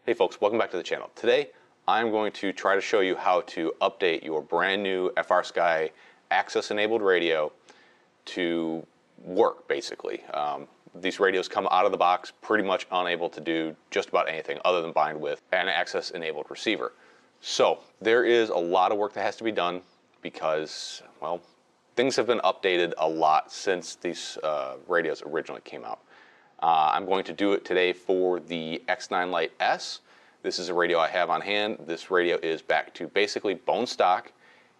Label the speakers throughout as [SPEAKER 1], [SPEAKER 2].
[SPEAKER 1] Hey folks, welcome back to the channel. Today I'm going to try to show you how to update your brand new Frsky ACCESS enabled radio to work basically. These radios come out of the box pretty much unable to do just about anything other than bind with an ACCESS enabled receiver. So there is a lot of work that has to be done because, well, things have been updated a lot since these radios originally came out. I'm going to do it today for the X9 S. This is a radio I have on hand. This radio is back to basically bone stock,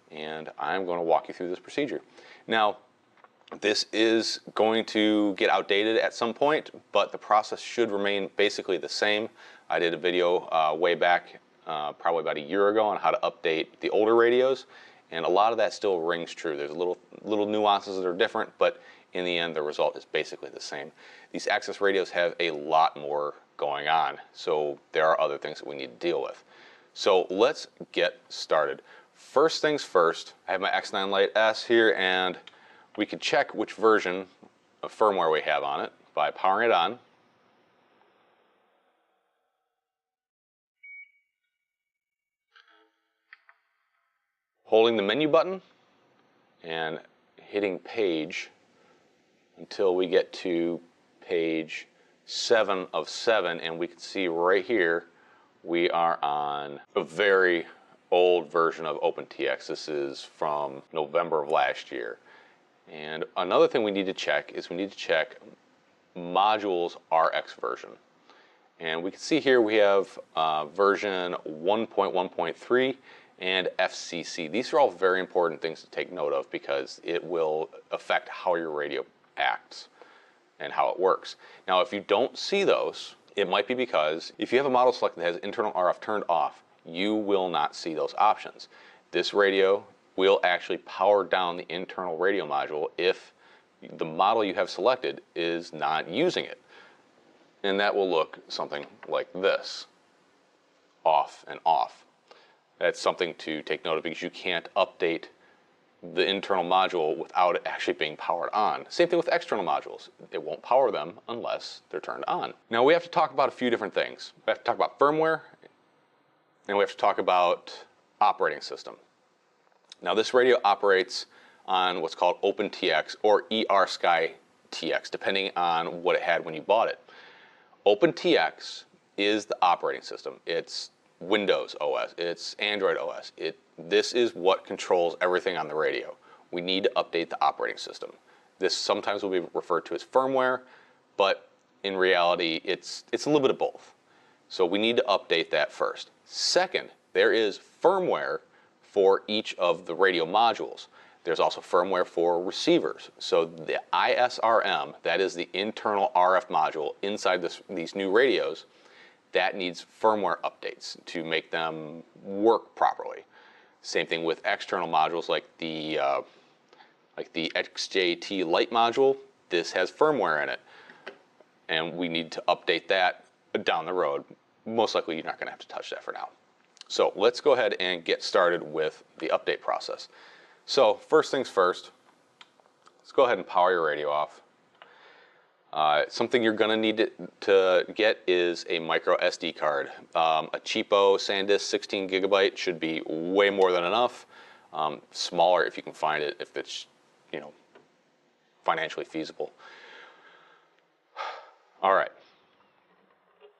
[SPEAKER 1] and I'm going to walk you through this procedure. Now, this is going to get outdated at some point, but the process should remain basically the same. I did a video way back, probably about a year ago, on how to update the older radios, and a lot of that still rings true. There's little nuances that are different, but in the end, the result is basically the same. These ACCESS radios have a lot more going on, so there are other things that we need to deal with. So let's get started. First things first, I have my X9 S here, and we can check which version of firmware we have on it by powering it on. Holding the menu button and hitting page until we get to page 7 of 7, and we can see right here we are on a very old version of OpenTx. This is from November of last year. And another thing we need to check is we need to check modules RX version. And we can see here we have version 1.1.3 and FCC. These are all very important things to take note of because it will affect how your radio acts and how it works. Now, if you don't see those, it might be because if you have a model select that has internal RF turned off, you will not see those options. This radio will actually power down the internal radio module if the model you have selected is not using it. And that will look something like this, off and off. That's something to take note of because you can't update the internal module without it actually being powered on. Same thing with external modules. It won't power them unless they're turned on. Now we have to talk about a few different things. We have to talk about firmware, and we have to talk about operating system. Now this radio operates on what's called OpenTx or Frsky TX, depending on what it had when you bought it. OpenTx is the operating system. It's Windows OS, it's Android OS. This is what controls everything on the radio. We need to update the operating system. This sometimes will be referred to as firmware, but in reality, it's a little bit of both. So we need to update that first. Second, there is firmware for each of the radio modules. There's also firmware for receivers. So the ISRM, that is the internal RF module inside these new radios, that needs firmware updates to make them work properly. Same thing with external modules like the xjt-lite module. This has firmware in it, and we need to update that down the road. Most likely you're not going to have to touch that for now. So let's go ahead and get started with the update process. So first things first, let's go ahead and power your radio off. Something you're going to need to get is a micro SD card. A cheapo SanDisk 16 gigabyte should be way more than enough. Smaller if you can find it, if it's financially feasible. All right,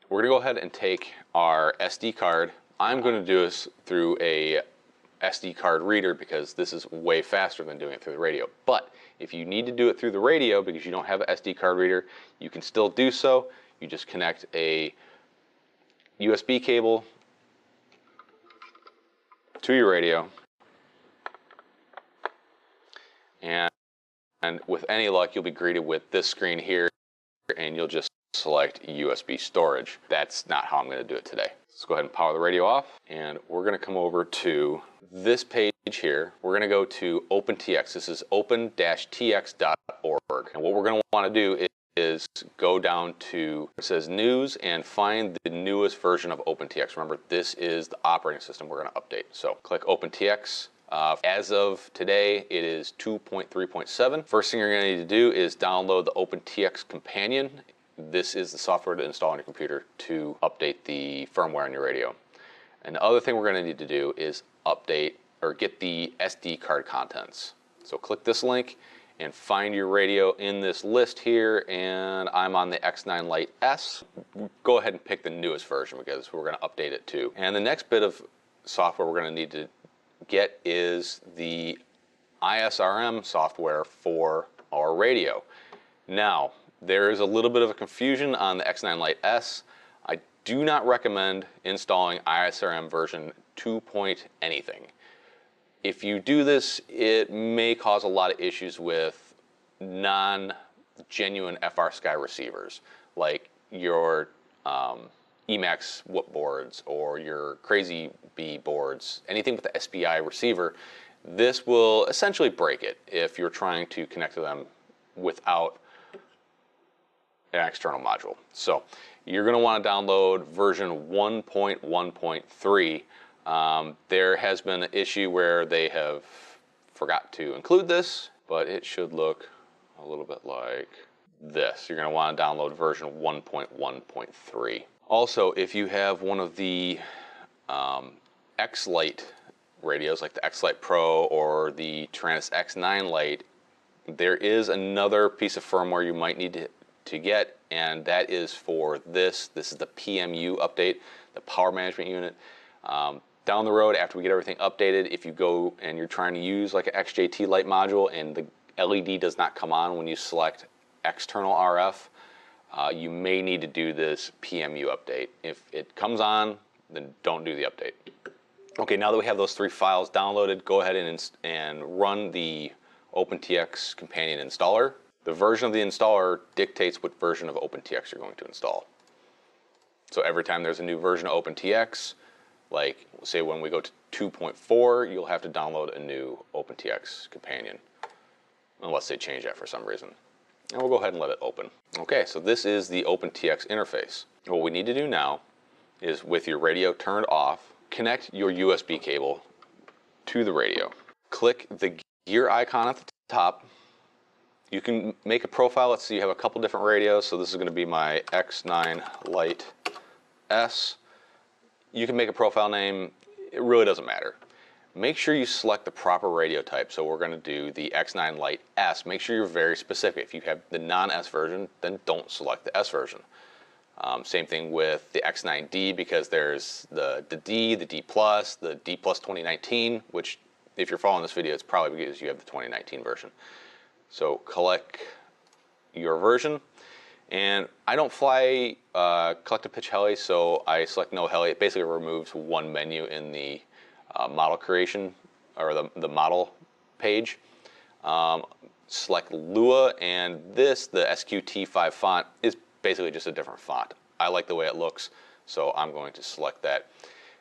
[SPEAKER 1] we're going to go ahead and take our SD card. I'm going to do this through a SD card reader because this is way faster than doing it through the radio. But if you need to do it through the radio because you don't have an SD card reader, you can still do so. You just connect a USB cable to your radio, and with any luck you'll be greeted with this screen here, and you'll just select USB storage. That's not how I'm going to do it today. Let's go ahead and power the radio off, and we're going to come over to this page here. We're going to go to OpenTx. This is open-tx.org. And what we're going to want to do is go down to, it says news, and find the newest version of OpenTx. Remember, this is the operating system we're going to update. So click OpenTx. As of today, it is 2.3.7. First thing you're going to need to do is download the OpenTx companion. this is the software to install on your computer to update the firmware on your radio. And the other thing we're going to need to do is update or get the SD card contents. So click this link and find your radio in this list here, and I'm on the X9 S. Go ahead and pick the newest version because we're going to update it too. And the next bit of software we're going to need to get is the ISRM software for our radio. Now, there is a little bit of a confusion on the X9 S. I do not recommend installing ISRM version 2 point anything. If you do this, it may cause a lot of issues with non-genuine Frsky receivers, like your Emacs whoop boards or your Crazy Bee boards, anything with the SPI receiver. This will essentially break it if you're trying to connect to them without an external module. So you're going to want to download version 1.1.3. There has been an issue where they have forgot to include this, but it should look a little bit like this. You're going to want to download version 1.1.3. Also, if you have one of the X-lite radios, like the X-lite Pro or the Taranis X9 Lite, there is another piece of firmware you might need to get, and that is for this. This is the PMU update, the power management unit. Down the road, after we get everything updated, if you go and you're trying to use like an xjt-lite module and the LED does not come on when you select external RF, you may need to do this PMU update. If it comes on, then don't do the update. Okay, now that we have those 3 files downloaded, go ahead and run the OpenTx companion installer. The version of the installer dictates what version of OpenTx you're going to install. So every time there's a new version of OpenTx, like say when we go to 2.4, you'll have to download a new OpenTx companion, unless they change that for some reason. And we'll go ahead and let it open. Okay, so this is the OpenTx interface. What we need to do now is, with your radio turned off, connect your USB cable to the radio. Click the gear icon at the top. You can make a profile. Let's see, you have a couple different radios. So this is going to be my X9 Lite S. You can make a profile name. It really doesn't matter. Make sure you select the proper radio type. So we're going to do the X9 Lite S. Make sure you're very specific. If you have the non-S version, then don't select the S version. Same thing with the X9d, because there's the D, the D+, the D+ 2019, which if you're following this video, it's probably because you have the 2019 version. So collect your version. And I don't fly collective pitch heli, so I select no heli. It basically removes one menu in the model creation, or the model page. Select Lua, and this, the SQT5 font, is basically just a different font. I like the way it looks, so I'm going to select that.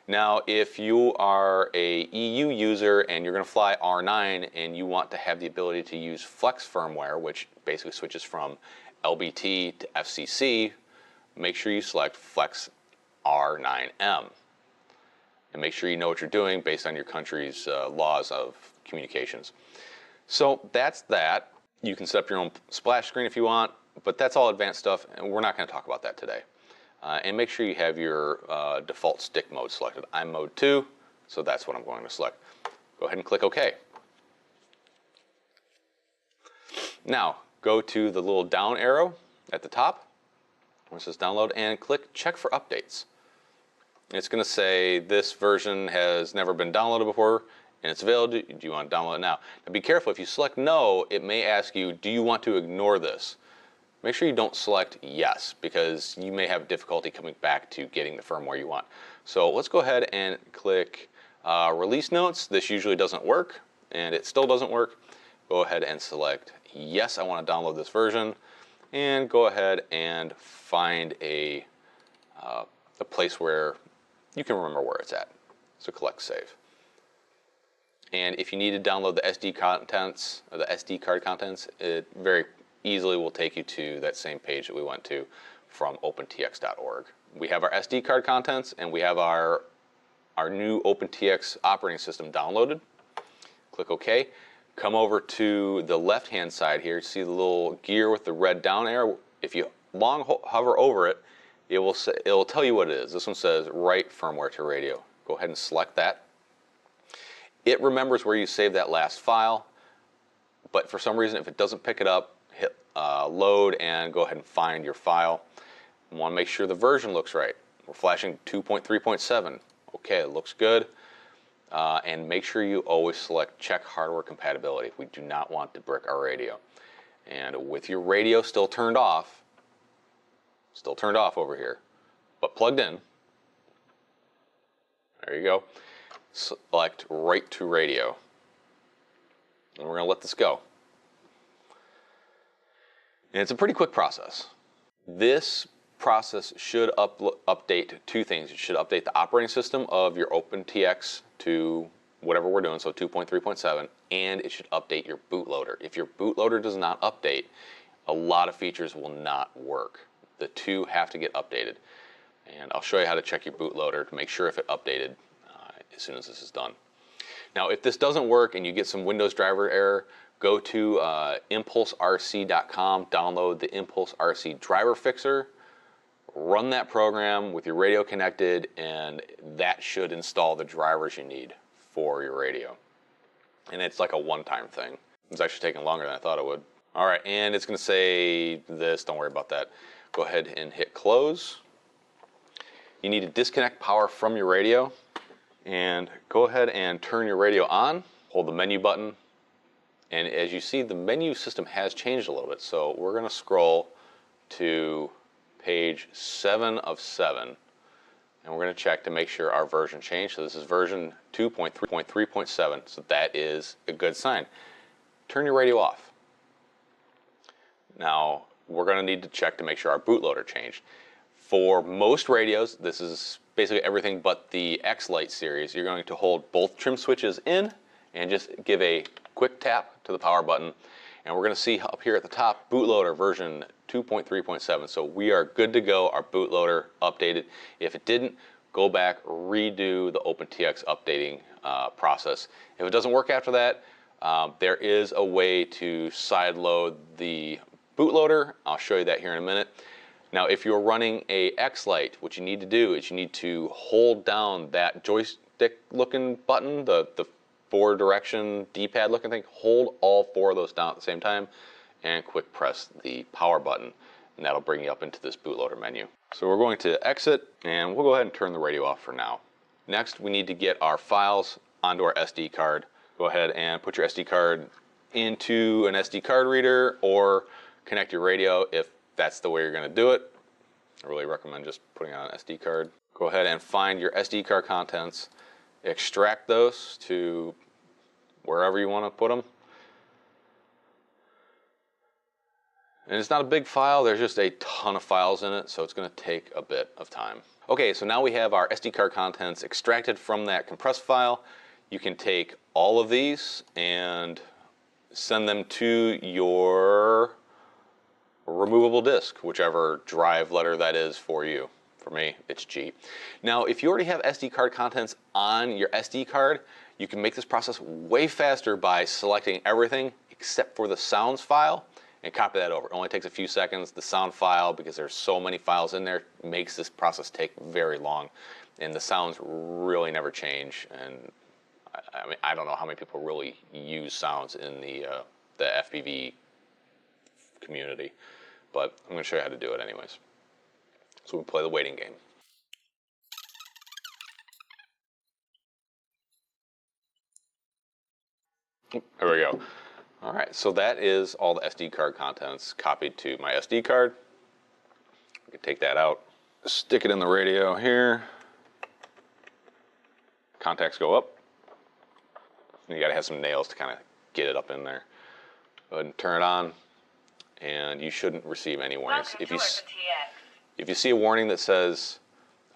[SPEAKER 1] Now, if you are a EU user and you're going to fly R9 and you want to have the ability to use Flex firmware, which basically switches from LBT to FCC, make sure you select Flex R9M. And make sure you know what you're doing based on your country's laws of communications. So that's that. You can set up your own splash screen if you want, but that's all advanced stuff, and we're not going to talk about that today. And make sure you have your default stick mode selected. I'm mode 2, so that's what I'm going to select. Go ahead and click OK. Now, go to the little down arrow at the top, where it says download, and click check for updates. It's going to say this version has never been downloaded before, and it's available. Do you want to download it now? Now be careful, if you select no, it may ask you, do you want to ignore this? Make sure you don't select yes, because you may have difficulty coming back to getting the firmware you want. So let's go ahead and click release notes. This usually doesn't work, and it still doesn't work. Go ahead and select yes, I want to download this version, and go ahead and find a place where you can remember where it's at. So click save. And if you need to download the SD contents, or the SD card contents, it very easily will take you to that same page that we went to from OpenTx.org. We have our SD card contents, and we have our new OpenTx operating system downloaded. Click OK. Come over to the left-hand side here. See the little gear with the red down arrow? If you hover over it, it will tell you what it is. This one says write firmware to radio. Go ahead and select that. It remembers where you saved that last file, but for some reason, if it doesn't pick it up, hit load and go ahead and find your file. You want to make sure the version looks right. We're flashing 2.3.7. Okay, it looks good. And make sure you always select check hardware compatibility. We do not want to brick our radio. And with your radio still turned off over here, but plugged in, there you go. Select write to radio. And we're going to let this go. And it's a pretty quick process. This process should update two things. It should update the operating system of your OpenTx to whatever we're doing, so 2.3.7, and it should update your bootloader. If your bootloader does not update, a lot of features will not work. The two have to get updated. And I'll show you how to check your bootloader to make sure if it updated as soon as this is done. Now, if this doesn't work and you get some Windows driver error, go to impulserc.com, download the Impulse RC driver fixer, run that program with your radio connected, and that should install the drivers you need for your radio. And it's like a one-time thing. It's actually taking longer than I thought it would. All right, and it's going to say this. Don't worry about that. Go ahead and hit close. You need to disconnect power from your radio, and go ahead and turn your radio on. Hold the menu button, and as you see, the menu system has changed a little bit. So we're going to scroll to page 7 of 7, and we're going to check to make sure our version changed. So this is version 2.3.3.7, so that is a good sign. Turn your radio off. Now, we're going to need to check to make sure our bootloader changed. For most radios, this is basically everything but the Xlite series. You're going to hold both trim switches in and just give a quick tap to the power button. And we're going to see up here at the top, bootloader version 2.3.7. So we are good to go, our bootloader updated. If it didn't, go back, redo the OpenTx updating process. If it doesn't work after that, there is a way to sideload the bootloader. I'll show you that here in a minute. Now, if you're running a Xlite, what you need to do is you need to hold down that joystick-looking button, the four-direction D-pad looking thing. Hold all four of those down at the same time and quick press the power button, and that'll bring you up into this bootloader menu. So we're going to exit, and we'll go ahead and turn the radio off for now. Next, we need to get our files onto our SD card. Go ahead and put your SD card into an SD card reader or connect your radio if that's the way you're going to do it. I really recommend just putting it on an SD card. Go ahead and find your SD card contents, extract those to wherever you want to put them. And it's not a big file, there's just a ton of files in it, so it's going to take a bit of time. Okay, so now we have our SD card contents extracted from that compressed file. You can take all of these and send them to your removable disk, whichever drive letter that is for you. For me, it's G. Now, if you already have SD card contents on your SD card, you can make this process way faster by selecting everything except for the sounds file and copy that over. It only takes a few seconds. The sound file, because there's so many files in there, makes this process take very long. And the sounds really never change. And I mean, I don't know how many people really use sounds in the FPV community, but I'm going to show you how to do it anyways. So we play the waiting game. There we go. All right, so that is all the SD card contents copied to my SD card. We can take that out, stick it in the radio here. Contacts go up. And you got to have some nails to kind of get it up in there. Go ahead and turn it on, and you shouldn't receive any warnings. If you see a warning that says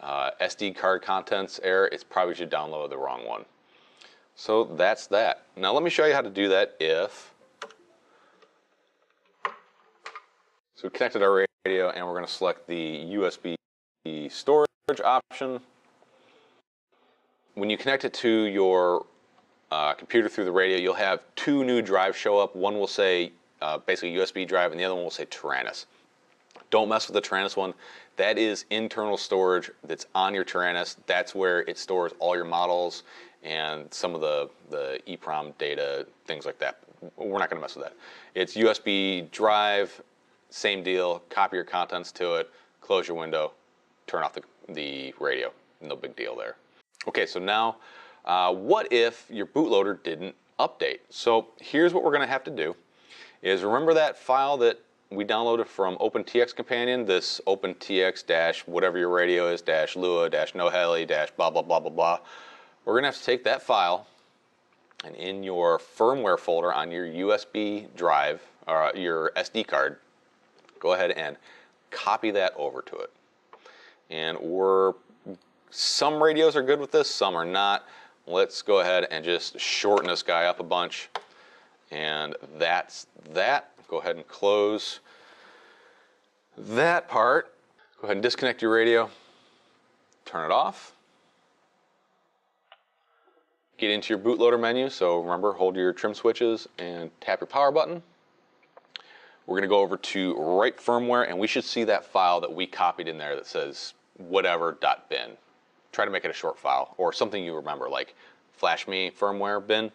[SPEAKER 1] SD card contents error, it's probably you download the wrong one. So that's that. Now let me show you how to do that if... So we connected our radio, and we're going to select the USB storage option. When you connect it to your computer through the radio, you'll have two new drives show up. One will say basically USB drive, and the other one will say Tyrannus. Don't mess with the Tyrannus one. That is internal storage that's on your Tyrannus. That's where it stores all your models and some of the EEPROM data, things like that. We're not going to mess with that. It's USB drive, same deal. Copy your contents to it, close your window, turn off the radio. No big deal there. Okay, so now what if your bootloader didn't update? So here's what we're going to have to do is remember that file that we downloaded from OpenTx Companion, this OpenTx dash whatever your radio is, dash Lua, dash no heli, dash blah, blah, blah, blah, blah. We're going to have to take that file and in your firmware folder on your USB drive, or your SD card, go ahead and copy that over to it. And some radios are good with this, some are not. Let's go ahead and just shorten this guy up a bunch. And that's that. Go ahead and close that part. Go ahead and disconnect your radio. Turn it off. Get into your bootloader menu. So remember, hold your trim switches and tap your power button. We're going to go over to write firmware, and we should see that file that we copied in there that says whatever.bin. Try to make it a short file or something you remember, like flash me firmware bin.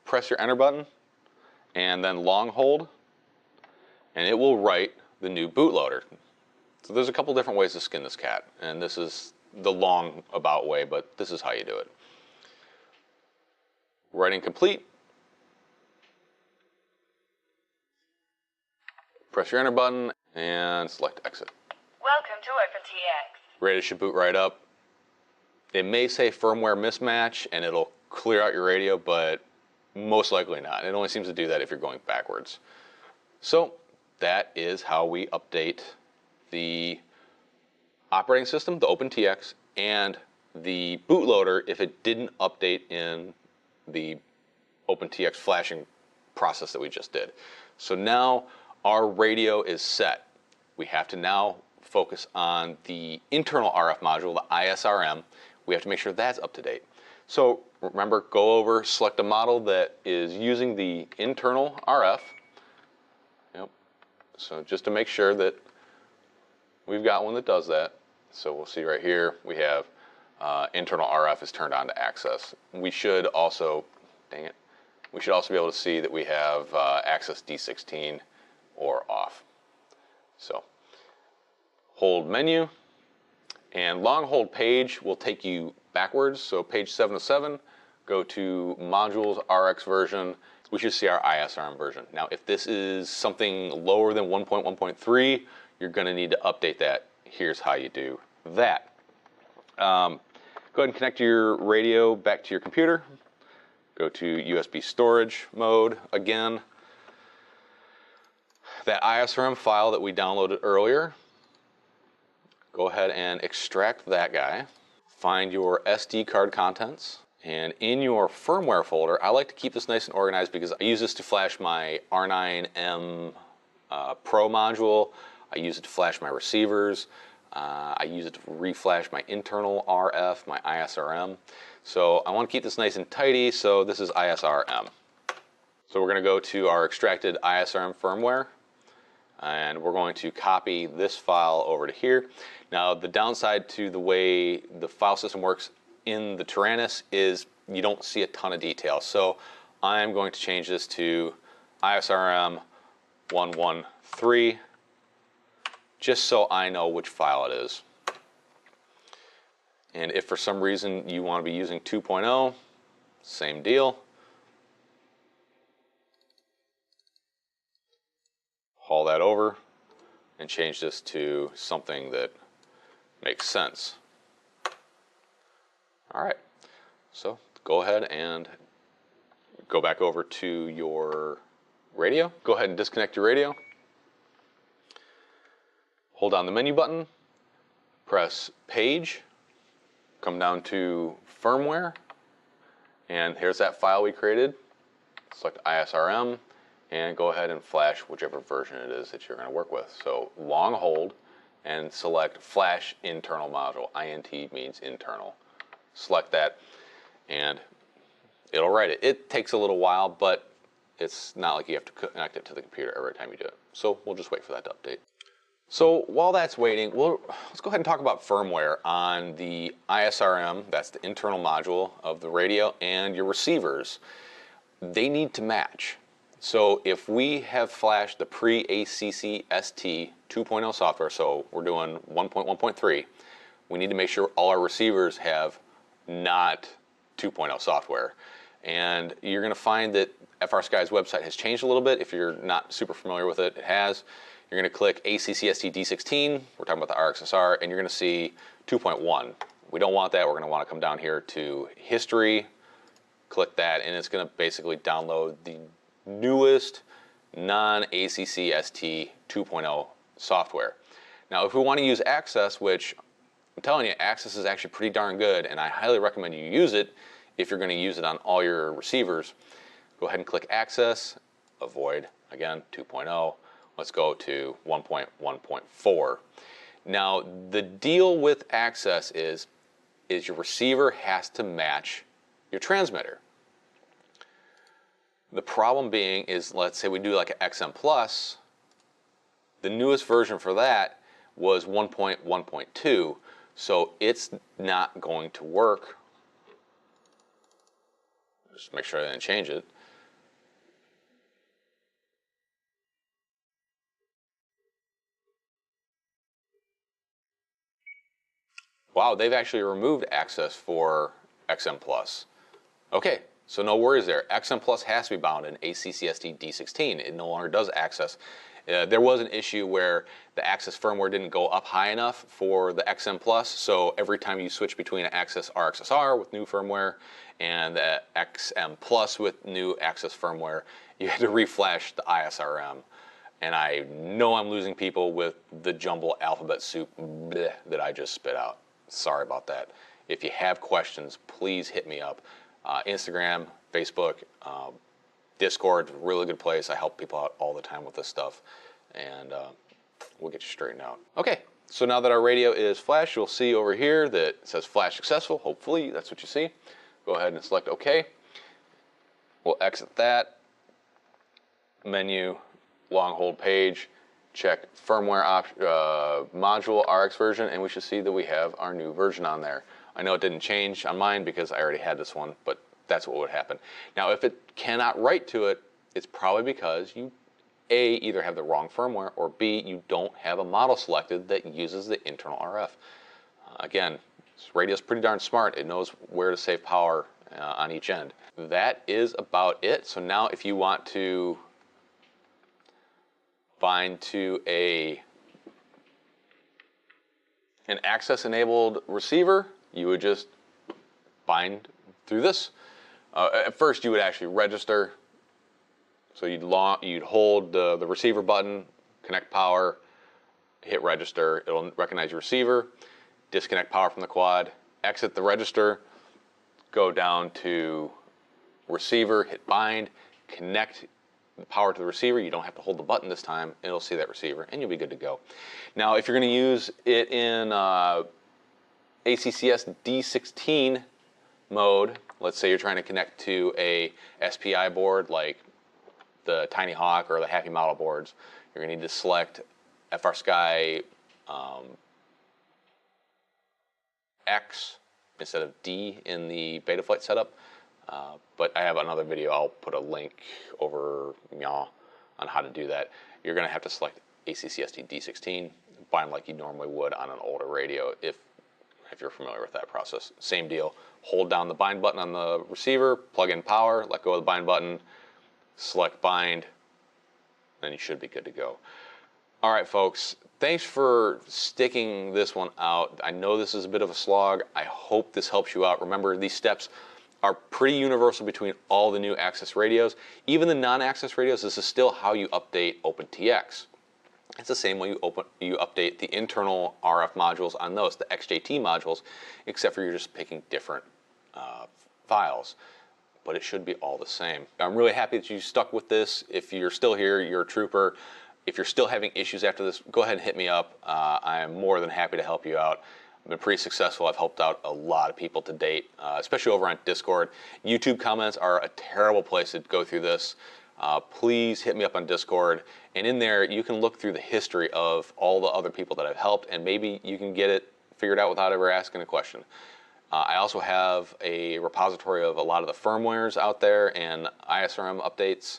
[SPEAKER 1] Press your enter button and then long hold, and it will write the new bootloader. So there's a couple different ways to skin this cat, and this is the long about way, but this is how you do it. Writing complete. Press your enter button and select exit.
[SPEAKER 2] Welcome to OpenTx.
[SPEAKER 1] Radio should boot right up. It may say firmware mismatch and it'll clear out your radio, but most likely not. It only seems to do that if you're going backwards. So that is how we update the operating system, the OpenTx, and the bootloader if it didn't update in the OpenTx flashing process that we just did. So now our radio is set. We have to now focus on the internal RF module, the ISRM. We have to make sure that's up to date. So remember, go over, select a model that is using the internal RF. Yep. So just to make sure that we've got one that does that. So we'll see right here, we have internal RF is turned on to access. We should also, dang it, we should also be able to see that we have access D16 or off. So hold menu, and long hold page will take you backwards. So page 707, go to modules RX version. We should see our ISRM version. Now, if this is something lower than 1.1.3, you're going to need to update that. Here's how you do that. Go ahead and connect your radio back to your computer. Go to USB storage mode again. That ISRM file that we downloaded earlier, go ahead and extract that guy. Find your SD card contents. And in your firmware folder, I like to keep this nice and organized because I use this to flash my R9M Pro module. I use it to flash my receivers. I use it to reflash my internal RF, my ISRM. So I want to keep this nice and tidy, so this is ISRM. So we're going to go to our extracted ISRM firmware, and we're going to copy this file over to here. Now, the downside to the way the file system works in the Tyrannus is you don't see a ton of detail. So I'm going to change this to ISRM 113, just so I know which file it is. And if for some reason you want to be using 2.0, same deal. Haul that over and change this to something that makes sense. All right, so go ahead and go back over to your radio. Go ahead and disconnect your radio. Hold down the menu button, press page, come down to firmware, and here's that file we created. Select ISRM and go ahead and flash whichever version it is that you're going to work with. So long hold and select flash internal module. INT means internal. Select that and it'll write it. It takes a little while, but it's not like you have to connect it to the computer every time you do it. So we'll just wait for that to update. So while that's waiting, let's go ahead and talk about firmware on the ISRM, that's the internal module of the radio, and your receivers. They need to match. So if we have flashed the pre-ACCESS 2.0 software, so we're doing 1.1.3, we need to make sure all our receivers have not 2.0 software. And you're going to find that Frsky's website has changed a little bit. If you're not super familiar with it, it has. You're going to click ACCSD D16, we're talking about the RxSR, and you're going to see 2.1. We don't want that. We're going to want to come down here to History, click that, and it's going to basically download the newest non-ACCST 2.0 software. Now, if we want to use Access, which I'm telling you, Access is actually pretty darn good, and I highly recommend you use it if you're going to use it on all your receivers. Go ahead and click Access, avoid, again, 2.0. Let's go to 1.1.4. Now, the deal with Access is your receiver has to match your transmitter. The problem being is, let's say we do like an XM Plus, the newest version for that was 1.1.2, so it's not going to work. Just make sure I didn't change it. Wow, they've actually removed Access for XM Plus. Okay, so no worries there. XM Plus has to be bound in ACCSD D16. It no longer does Access. There was an issue where the Access firmware didn't go up high enough for the XM Plus, so every time you switch between an Access RxSR with new firmware and the XM Plus with new Access firmware, you had to reflash the ISRM. And I know I'm losing people with the jumble alphabet soup that I just spit out. Sorry about that. If you have questions, please hit me up. Instagram, Facebook, Discord, really good place. I help people out all the time with this stuff, and we'll get you straightened out. Okay, so now that our radio is flashed, you'll see over here that it says flash successful. Hopefully that's what you see. Go ahead and select OK. We'll exit that. Menu, long hold page, check firmware module RX version, and we should see that we have our new version on there. I know it didn't change on mine because I already had this one, but that's what would happen. Now, if it cannot write to it, it's probably because you, A, either have the wrong firmware, or B, you don't have a model selected that uses the internal RF. Again, this radio's pretty darn smart. It knows where to save power on each end. That is about it. So now if you want to bind to an access-enabled receiver, you would just bind through this. At first, you would actually register. So you'd hold the receiver button, connect power, hit register. It'll recognize your receiver, disconnect power from the quad, exit the register, go down to receiver, hit bind, connect the power to the receiver. You don't have to hold the button this time. It'll see that receiver, and you'll be good to go. Now, if you're going to use it in ACCS D16 mode, let's say you're trying to connect to a SPI board like the Tiny Hawk or the Happy Model boards, you're going to need to select Frsky X instead of D in the Betaflight setup. But I have another video. I'll put a link over on how to do that. You're going to have to select ACCSD D16, bind like you normally would on an older radio if you're familiar with that process. Same deal. Hold down the bind button on the receiver, plug in power, let go of the bind button, select bind, then you should be good to go. All right, folks, thanks for sticking this one out. I know this is a bit of a slog. I hope this helps you out. Remember, these steps are pretty universal between all the new Access radios. Even the non-Access radios, this is still how you update OpenTx. It's the same way you update the internal RF modules on those, the XJT modules, except for you're just picking different files. But it should be all the same. I'm really happy that you stuck with this. If you're still here, you're a trooper. If you're still having issues after this, go ahead and hit me up. I am more than happy to help you out. I've been pretty successful. I've helped out a lot of people to date, especially over on Discord. YouTube comments are a terrible place to go through this. please hit me up on Discord. And in there, you can look through the history of all the other people that I've helped, and maybe you can get it figured out without ever asking a question. I also have a repository of a lot of the firmwares out there and ISRM updates.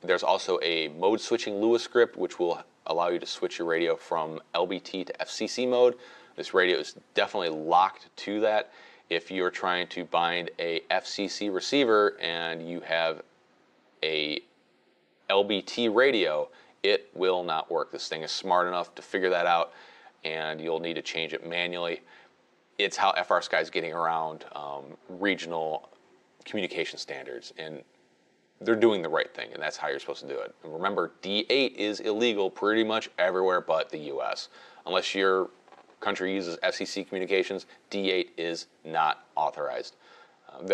[SPEAKER 1] There's also a mode switching Lua script, which will allow you to switch your radio from LBT to FCC mode. This radio is definitely locked to that. If you're trying to bind a FCC receiver and you have a LBT radio, it will not work. This thing is smart enough to figure that out, and you'll need to change it manually. It's how Frsky is getting around regional communication standards, and they're doing the right thing, and that's how you're supposed to do it. And remember, D8 is illegal pretty much everywhere but the US. Unless your country uses FCC communications, D8 is not authorized.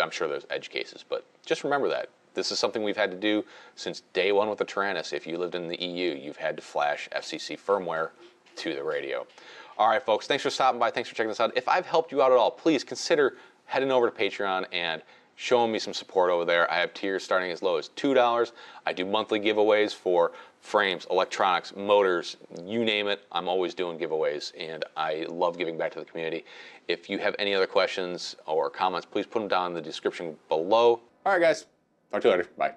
[SPEAKER 1] I'm sure there's edge cases, but just remember that. This is something we've had to do since day one with the Tyrannus. If you lived in the EU, you've had to flash FCC firmware to the radio. All right, folks, thanks for stopping by. Thanks for checking this out. If I've helped you out at all, please consider heading over to Patreon and showing me some support over there. I have tiers starting as low as $2. I do monthly giveaways for frames, electronics, motors, you name it. I'm always doing giveaways, and I love giving back to the community. If you have any other questions or comments, please put them down in the description below. All right, guys. Talk to you later. Bye.